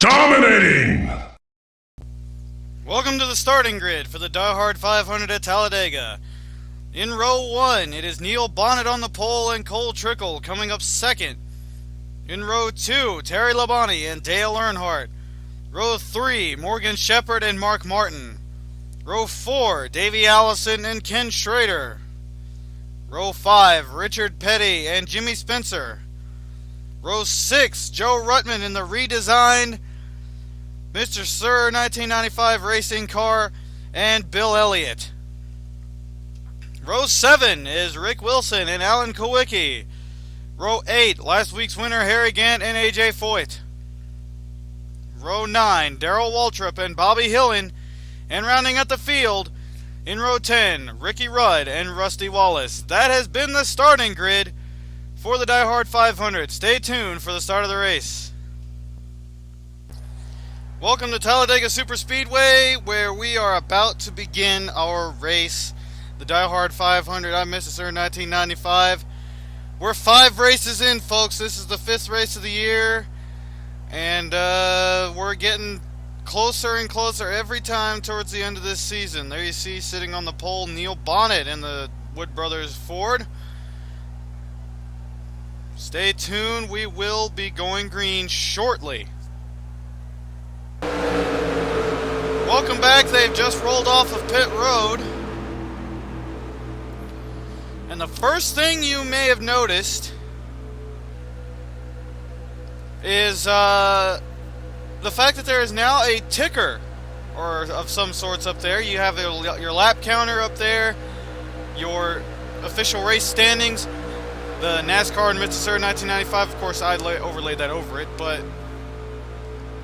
Dominating! Welcome to the starting grid for the DieHard 500 at Talladega. In row 1, it is Neil Bonnet on the pole and Cole Trickle coming up second. In row 2, Terry Labonte and Dale Earnhardt. Row 3, Morgan Shepherd and Mark Martin. Row 4, Davey Allison and Ken Schrader. Row 5, Richard Petty and Jimmy Spencer. Row 6, Joe Ruttman in the redesigned Mr. Sir 1995 racing car and Bill Elliott. Row 7 is Rick Wilson and Alan Kowicki. Row 8, last week's winner Harry Gant and AJ Foyt. Row 9, Darrell Waltrip and Bobby Hillen. And rounding out the field, in row 10, Ricky Rudd and Rusty Wallace. That has been the starting grid for the DieHard 500. Stay tuned for the start of the race. Welcome to Talladega Superspeedway, where we are about to begin our race. The DieHard 500, I'm Mr. Sir 1995. We're 5 races in, folks. This is the 5th race of the year. And we're getting closer and closer every time towards the end of this season. There you see, sitting on the pole, Neil Bonnet in the Wood Brothers Ford. Stay tuned. We will be going green shortly. Welcome back. They've just rolled off of pit road. And the first thing you may have noticed is the fact that there is now a ticker or of some sorts up there. You have your lap counter up there, your official race standings, the NASCAR and Mr. Sir 1995. Of course, I overlaid that over it, but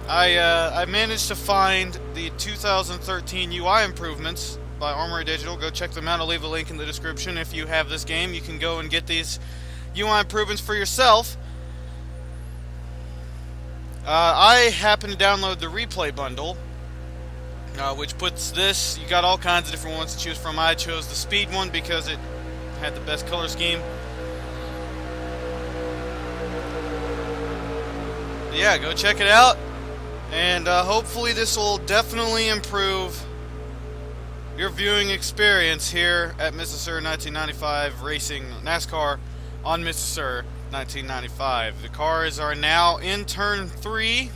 I managed to find the 2013 UI improvements by Armory Digital. Go check them out. I'll leave a link in the description. If you have this game, you can go and get these UI improvements for yourself. I happen to download the replay bundle, which puts this. You got all kinds of different ones to choose from. I chose the speed one because it had the best color scheme. But yeah, go check it out, and hopefully this will definitely improve your viewing experience here at Mr. Sir 1995 Racing NASCAR on Mr. Sir 1995. The cars are now in turn 3.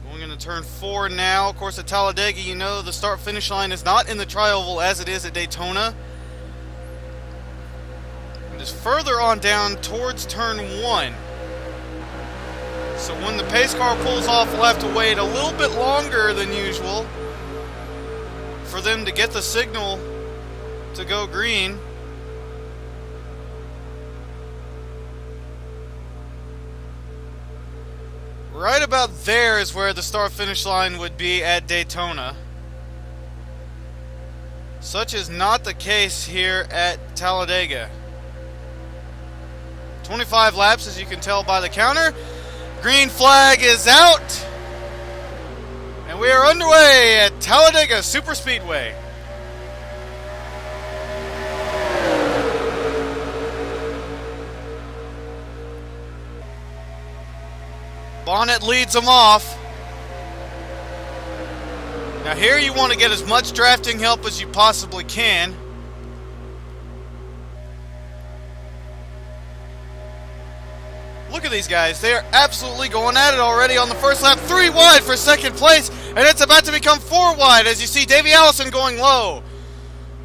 Going into turn 4 now. Of course, at Talladega, you know the start-finish line is not in the tri-oval as it is at Daytona. It is further on down towards turn 1. So when the pace car pulls off, we'll have to wait a little bit longer than usual for them to get the signal to go green. Right about there is where the start-finish line would be at Daytona. Such is not the case here at Talladega. 25 laps, as you can tell by the counter. Green flag is out. And we are underway at Talladega Superspeedway. Bonnet leads them off. Now here you want to get as much drafting help as you possibly can. Look at these guys. They are absolutely going at it already on the first lap. 3 wide for second place, and it's about to become 4 wide as you see Davey Allison going low.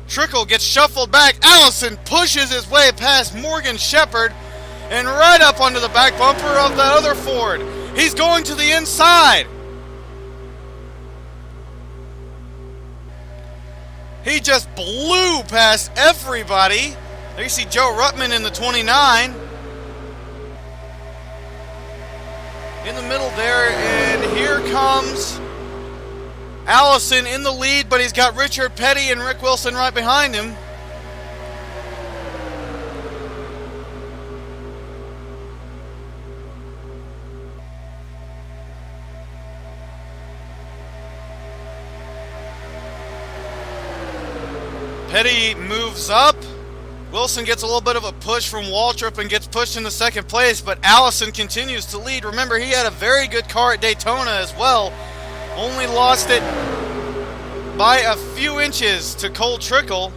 Trickle gets shuffled back. Allison pushes his way past Morgan Shepherd and right up onto the back bumper of the other Ford. He's going to the inside. He just blew past everybody. There you see Joe Ruttman in the 29. In the middle there, and here comes Allison in the lead, but he's got Richard Petty and Rick Wilson right behind him. Petty moves up. Wilson gets a little bit of a push from Waltrip and gets pushed into second place, but Allison continues to lead. Remember, he had a very good car at Daytona as well. Only lost it by a few inches to Cole Trickle.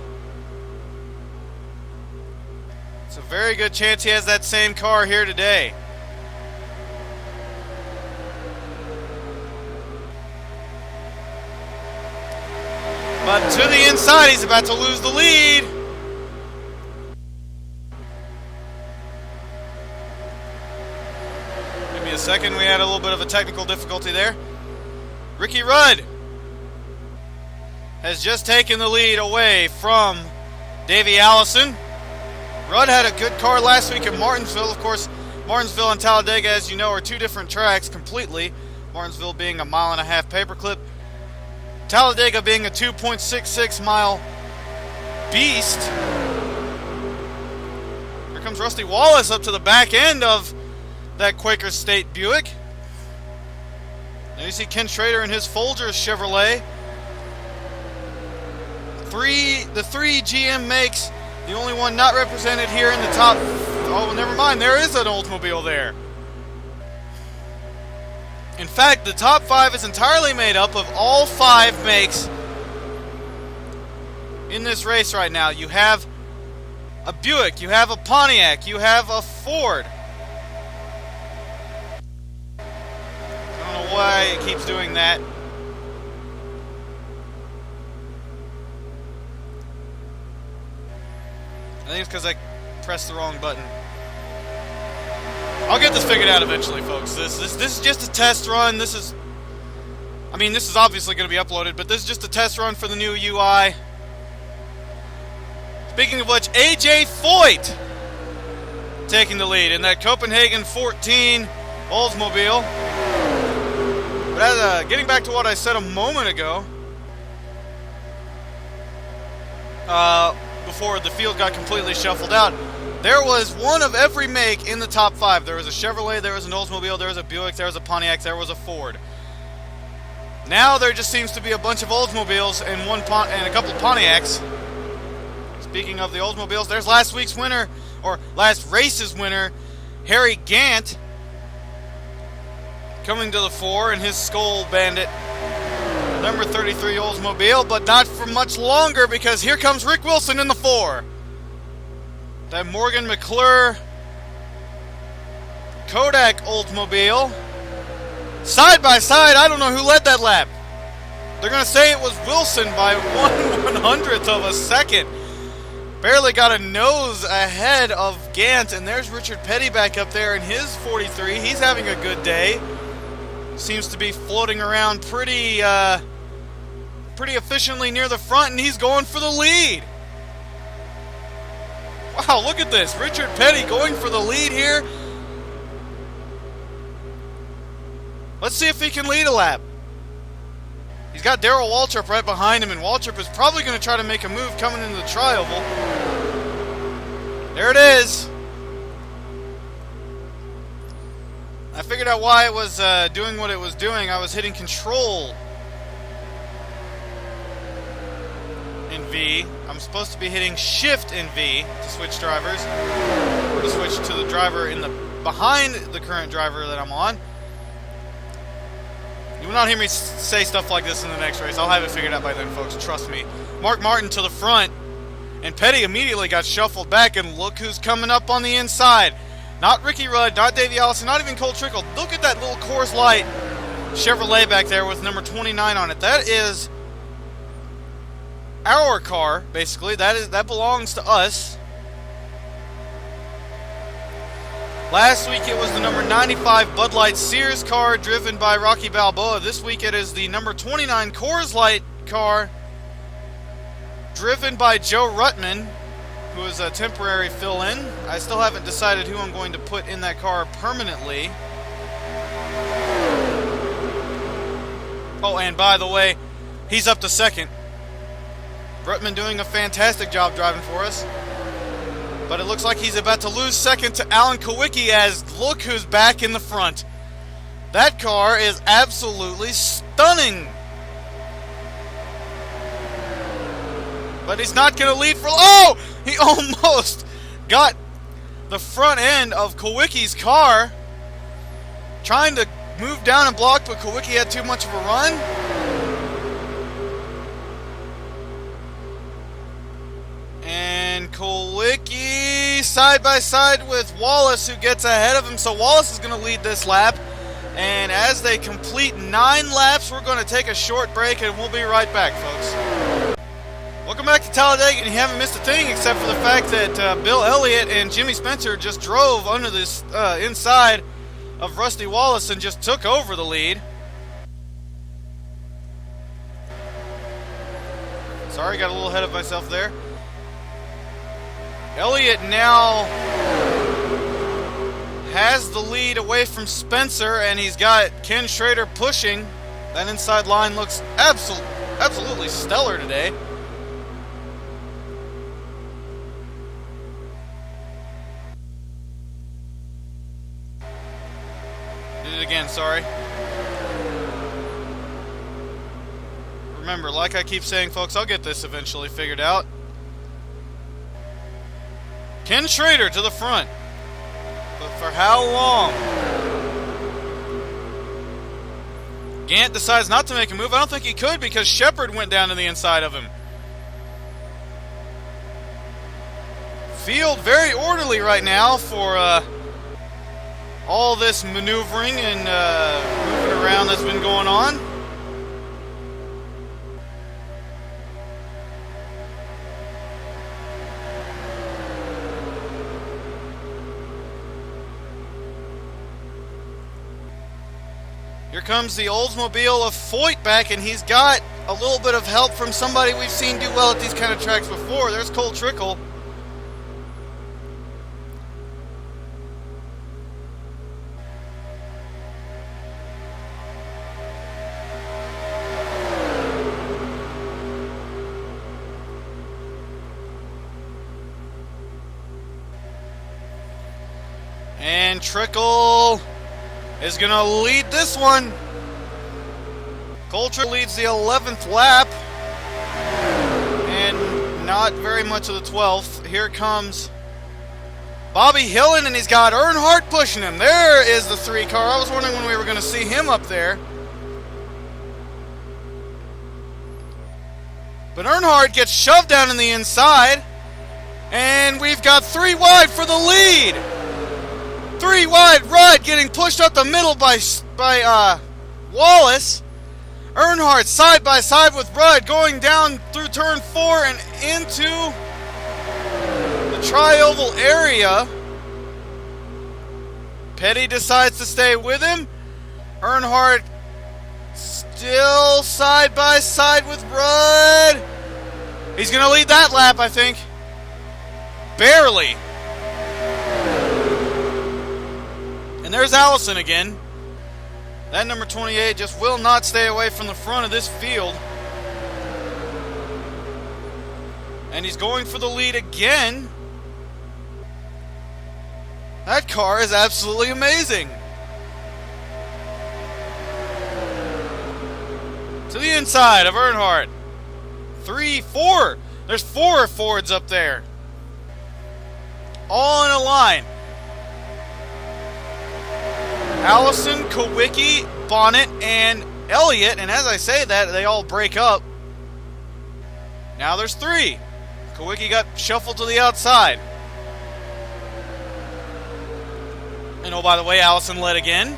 It's a very good chance he has that same car here today. But to the inside, he's about to lose the lead. Give me a second, we had a little bit of a technical difficulty there. Ricky Rudd has just taken the lead away from Davey Allison. Rudd had a good car last week at Martinsville. Of course, Martinsville and Talladega, as you know, are two different tracks completely. Martinsville being a 1.5 mile paperclip. Talladega being a 2.66 mile beast. Here comes Rusty Wallace up to the back end of that Quaker State Buick. Now you see Ken Schrader in his Folgers Chevrolet. The three GM makes, the only one not represented here in the top. Oh, never mind, there is an Oldsmobile there. In fact, the top 5 is entirely made up of all 5 makes in this race right now. You have a Buick, you have a Pontiac, you have a Ford. I don't know why it keeps doing that. I think it's because I pressed the wrong button. I'll get this figured out eventually, folks. This is just a test run. This is obviously going to be uploaded, but this is just a test run for the new UI. Speaking of which, AJ Foyt taking the lead in that Copenhagen 14 Oldsmobile. But getting back to what I said a moment ago, before the field got completely shuffled out, there was one of every make in the top 5. There was a Chevrolet, there was an Oldsmobile, there was a Buick, there was a Pontiac, there was a Ford. Now there just seems to be a bunch of Oldsmobiles and a couple of Pontiacs. Speaking of the Oldsmobiles, there's last week's winner, or last race's winner, Harry Gant, coming to the fore in his Skull Bandit number 33 Oldsmobile, but not for much longer because here comes Rick Wilson in the 4. That Morgan McClure Kodak Oldsmobile. Side by side, I don't know who led that lap. They're going to say it was Wilson by 1/100th of a second. Barely got a nose ahead of Gant, and there's Richard Petty back up there in his 43. He's having a good day. Seems to be floating around pretty efficiently near the front, and he's going for the lead. Wow, look at this. Richard Petty going for the lead here. Let's see if he can lead a lap. He's got Darrell Waltrip right behind him, and Waltrip is probably going to try to make a move coming into the tri-oval. There it is. I figured out why it was doing what it was doing. I was hitting Control in V. I'm supposed to be hitting Shift in V to switch drivers, or to switch to the driver behind the current driver that I'm on. You will not hear me say stuff like this in the next race. I'll have it figured out by then, folks. Trust me. Mark Martin to the front, and Petty immediately got shuffled back, and look who's coming up on the inside. Not Ricky Rudd, not Davey Allison, not even Cole Trickle. Look at that little Coors Light Chevrolet back there with number 29 on it. That is our car, basically. That belongs to us. Last week it was the number 95 Bud Light Sears car driven by Rocky Balboa. This week it is the number 29 Coors Light car driven by Joe Ruttman, who is a temporary fill-in. I still haven't decided who I'm going to put in that car permanently. Oh, and by the way, he's up to second. Ruttman doing a fantastic job driving for us. But it looks like he's about to lose second to Alan Kowicki, as look who's back in the front. That car is absolutely stunning. But he's not going to lead for... Oh! He almost got the front end of Kowicki's car, trying to move down and block, but Kowicki had too much of a run. And Kowicki side by side with Wallace, who gets ahead of him. So Wallace is going to lead this lap. And as they complete 9 laps, we're going to take a short break, and we'll be right back, folks. Welcome back to Talladega, and you haven't missed a thing except for the fact that Bill Elliott and Jimmy Spencer just drove under this inside of Rusty Wallace and just took over the lead. Sorry, got a little ahead of myself there. Elliott now has the lead away from Spencer, and he's got Ken Schrader pushing. That inside line looks absolutely stellar today. Did it again, sorry. Remember, like I keep saying, folks, I'll get this eventually figured out. Ken Schrader to the front. But for how long? Gant decides not to make a move. I don't think he could because Shepard went down to the inside of him. Field very orderly right now for all this maneuvering and moving around that's been going on. Here comes the Oldsmobile of Foyt back, and he's got a little bit of help from somebody we've seen do well at these kind of tracks before. There's Cole Trickle. And Trickle is going to lead this one. Coulter leads the 11th lap, and not very much of the 12th. Here comes Bobby Hillen, and he's got Earnhardt pushing him. There is the 3 car. I was wondering when we were going to see him up there. But Earnhardt gets shoved down in the inside, and we've got 3 wide for the lead. 3 wide, Rudd getting pushed up the middle by Wallace. Earnhardt side by side with Rudd going down through turn 4 and into the tri-oval area. Petty decides to stay with him. Earnhardt still side by side with Rudd. He's going to lead that lap, I think. Barely. And there's Allison again. That number 28 just will not stay away from the front of this field. And he's going for the lead again. That car is absolutely amazing. To the inside of Earnhardt. 3, 4. There's 4 Fords up there. All in a line. Allison, Kowicki, Bonnet, and Elliott. And as I say that, they all break up. Now there's 3. Kowicki got shuffled to the outside. And oh, by the way, Allison led again.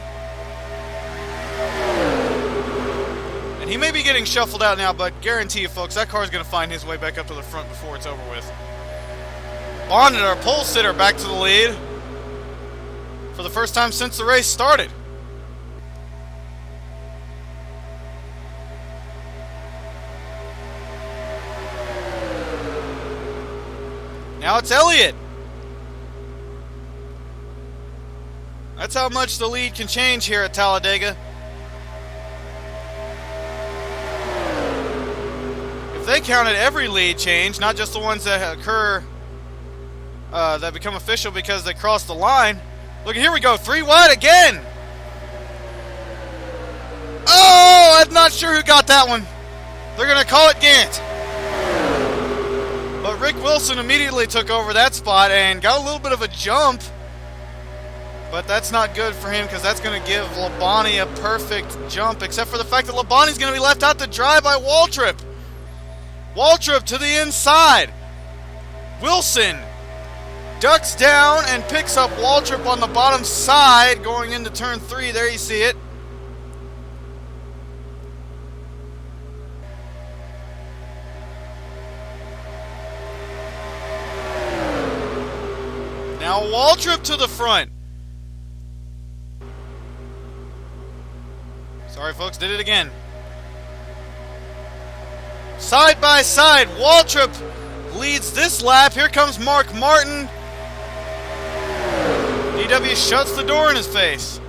And he may be getting shuffled out now, but guarantee you, folks, that car is going to find his way back up to the front before it's over with. Bonnet, our pole sitter, back to the lead for the first time since the race started. Now it's Elliott. That's how much the lead can change here at Talladega. If they counted every lead change, not just the ones that occur, that become official because they cross the line. Look, here we go. 3 wide again. Oh, I'm not sure who got that one. They're going to call it Gant. But Rick Wilson immediately took over that spot and got a little bit of a jump. But that's not good for him because that's going to give Labonte a perfect jump, except for the fact that Labonte's going to be left out to dry by Waltrip. Waltrip to the inside. Wilson ducks down and picks up Waltrip on the bottom side going into turn 3. There you see it. Now Waltrip to the front. Sorry folks, did it again. Side by side, Waltrip leads this lap. Here comes Mark Martin. DW shuts the door in his face.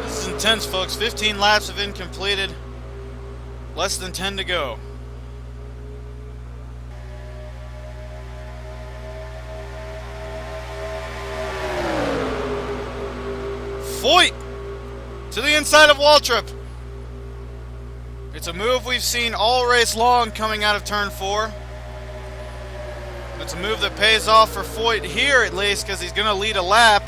This is intense, folks. 15 laps have been completed. Less than 10 to go. Foyt to the inside of Waltrip. It's a move we've seen all race long coming out of turn 4. It's a move that pays off for Foyt here at least because he's going to lead a lap.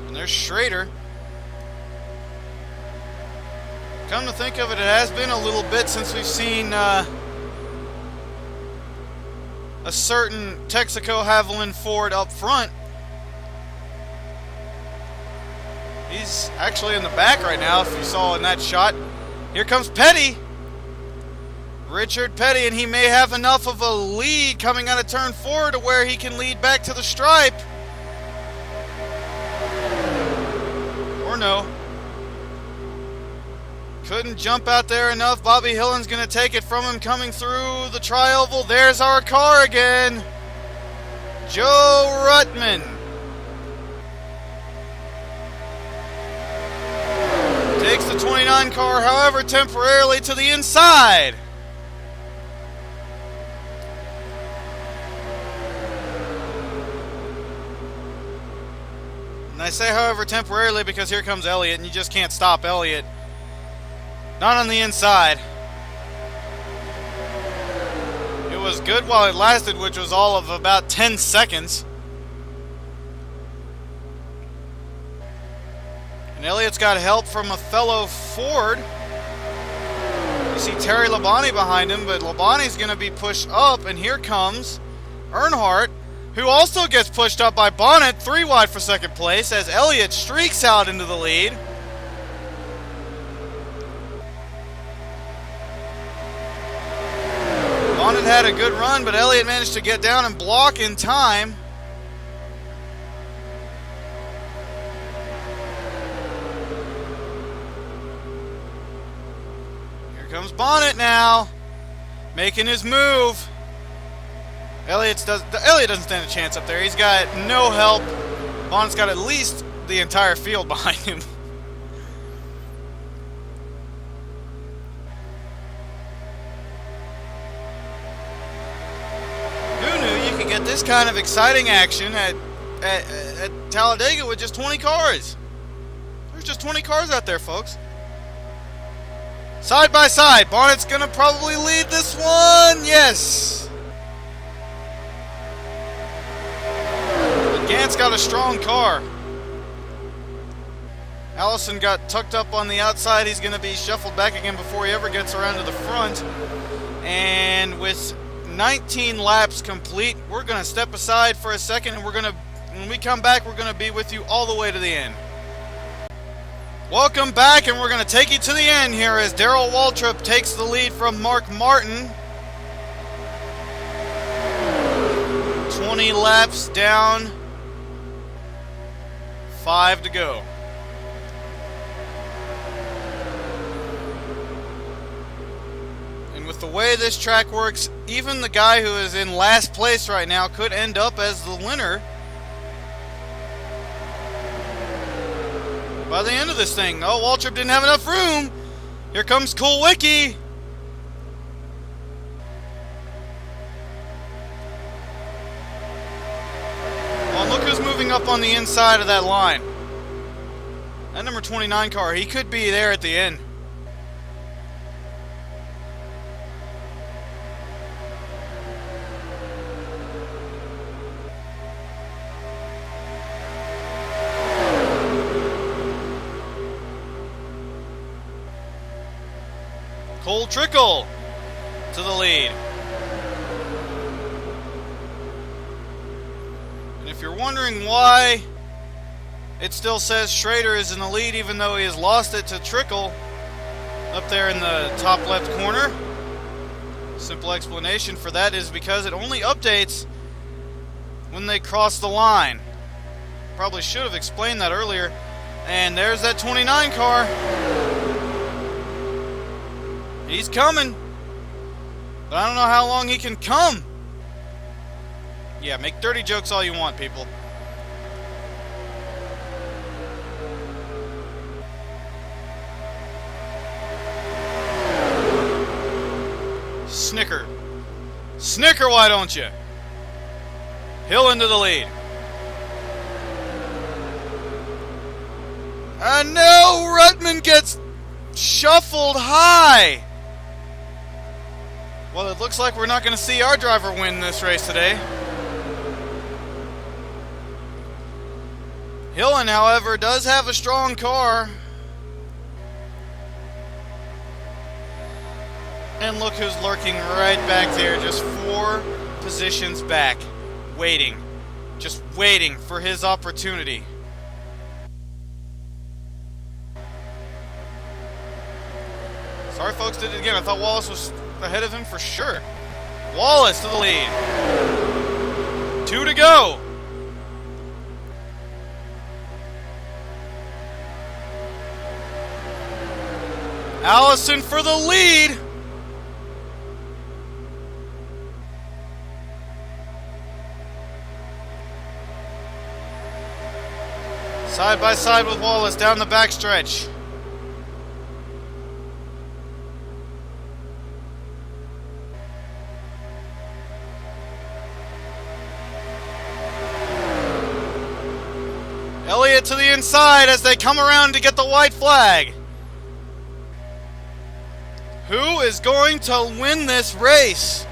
And there's Schrader. Come to think of it, it has been a little bit since we've seen a certain Texaco Haviland Ford up front. He's actually in the back right now, if you saw in that shot. Here comes Petty. Richard Petty, and he may have enough of a lead coming out of turn 4 to where he can lead back to the stripe. Or no. Couldn't jump out there enough. Bobby Hillen's going to take it from him coming through the tri-oval. There's our car again. Joe Ruttman. Takes the 29 car, however, temporarily to the inside. And I say however temporarily because here comes Elliott, and you just can't stop Elliott. Not on the inside. It was good while it lasted, which was all of about 10 seconds. And Elliott's got help from a fellow Ford. You see Terry Labonte behind him, but Labonte's going to be pushed up, and here comes Earnhardt, who also gets pushed up by Bonnet, 3 wide for second place, as Elliott streaks out into the lead. Bonnet had a good run, but Elliott managed to get down and block in time. Here comes Bonnet now, making his move. Elliott doesn't stand a chance up there. He's got no help. Bonnet's got at least the entire field behind him. Get this kind of exciting action at Talladega with just 20 cars. There's just 20 cars out there, folks. Side by side, Bonnet's gonna probably lead this one. Yes. But Gant's got a strong car. Allison got tucked up on the outside. He's gonna be shuffled back again before he ever gets around to the front. And with 19 laps complete, we're going to step aside for a second, and when we come back, we're going to be with you all the way to the end. Welcome back, and we're going to take you to the end here as Darrell Waltrip takes the lead from Mark Martin. 20 laps down, 5 to go. With the way this track works, even the guy who is in last place right now could end up as the winner by the end of this thing. Oh, Waltrip didn't have enough room. Here comes Kulwicki. Well, look who's moving up on the inside of that line. That number 29 car, he could be there at the end. Cole Trickle to the lead. And if you're wondering why it still says Schrader is in the lead even though he has lost it to Trickle up there in the top left corner, simple explanation for that is because it only updates when they cross the line. Probably should have explained that earlier. And there's that 29 car. He's coming, but I don't know how long he can come. Yeah, make dirty jokes all you want, people. Snicker. Snicker, why don't you? Hill into the lead. And no, Rutman gets shuffled high. Well, it looks like we're not going to see our driver win this race today. Hillen, however, does have a strong car. And look who's lurking right back there, just 4 positions back, waiting. Just waiting for his opportunity. Sorry, folks, did it again. I thought Wallace was ahead of him for sure. Wallace to the lead. 2 to go. Allison for the lead. Side by side with Wallace down the backstretch. Elliott to the inside as they come around to get the white flag. Who is going to win this race?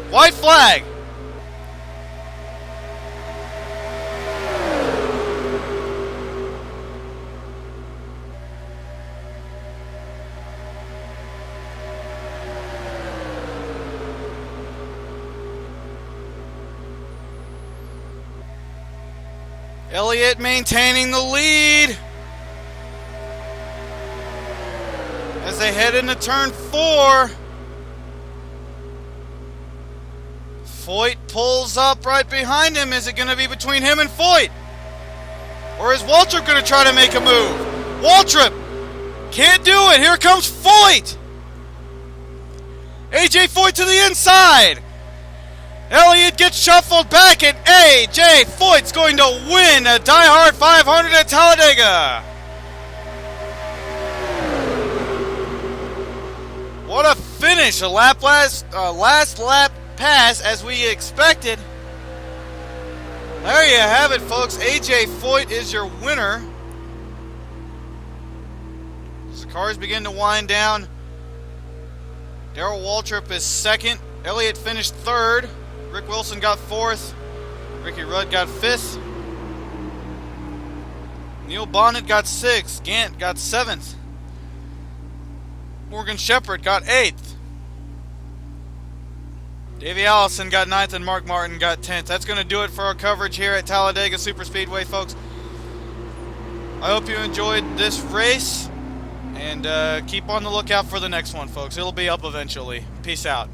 White flag. Elliott maintaining the lead as they head into turn 4. Foyt pulls up right behind him. Is it going to be between him and Foyt? Or is Waltrip going to try to make a move? Waltrip can't do it. Here comes Foyt. AJ Foyt to the inside. Elliott gets shuffled back, and AJ Foyt's going to win a DieHard 500 at Talladega. What a finish! A last lap pass as we expected. There you have it, folks. AJ Foyt is your winner. As the cars begin to wind down, Darrell Waltrip is second. Elliott finished third. Rick Wilson got 4th. Ricky Rudd got 5th. Neil Bonnet got 6th. Gant got 7th. Morgan Shepherd got 8th. Davey Allison got 9th, and Mark Martin got 10th. That's going to do it for our coverage here at Talladega Superspeedway, folks. I hope you enjoyed this race, and keep on the lookout for the next one, folks. It'll be up eventually. Peace out.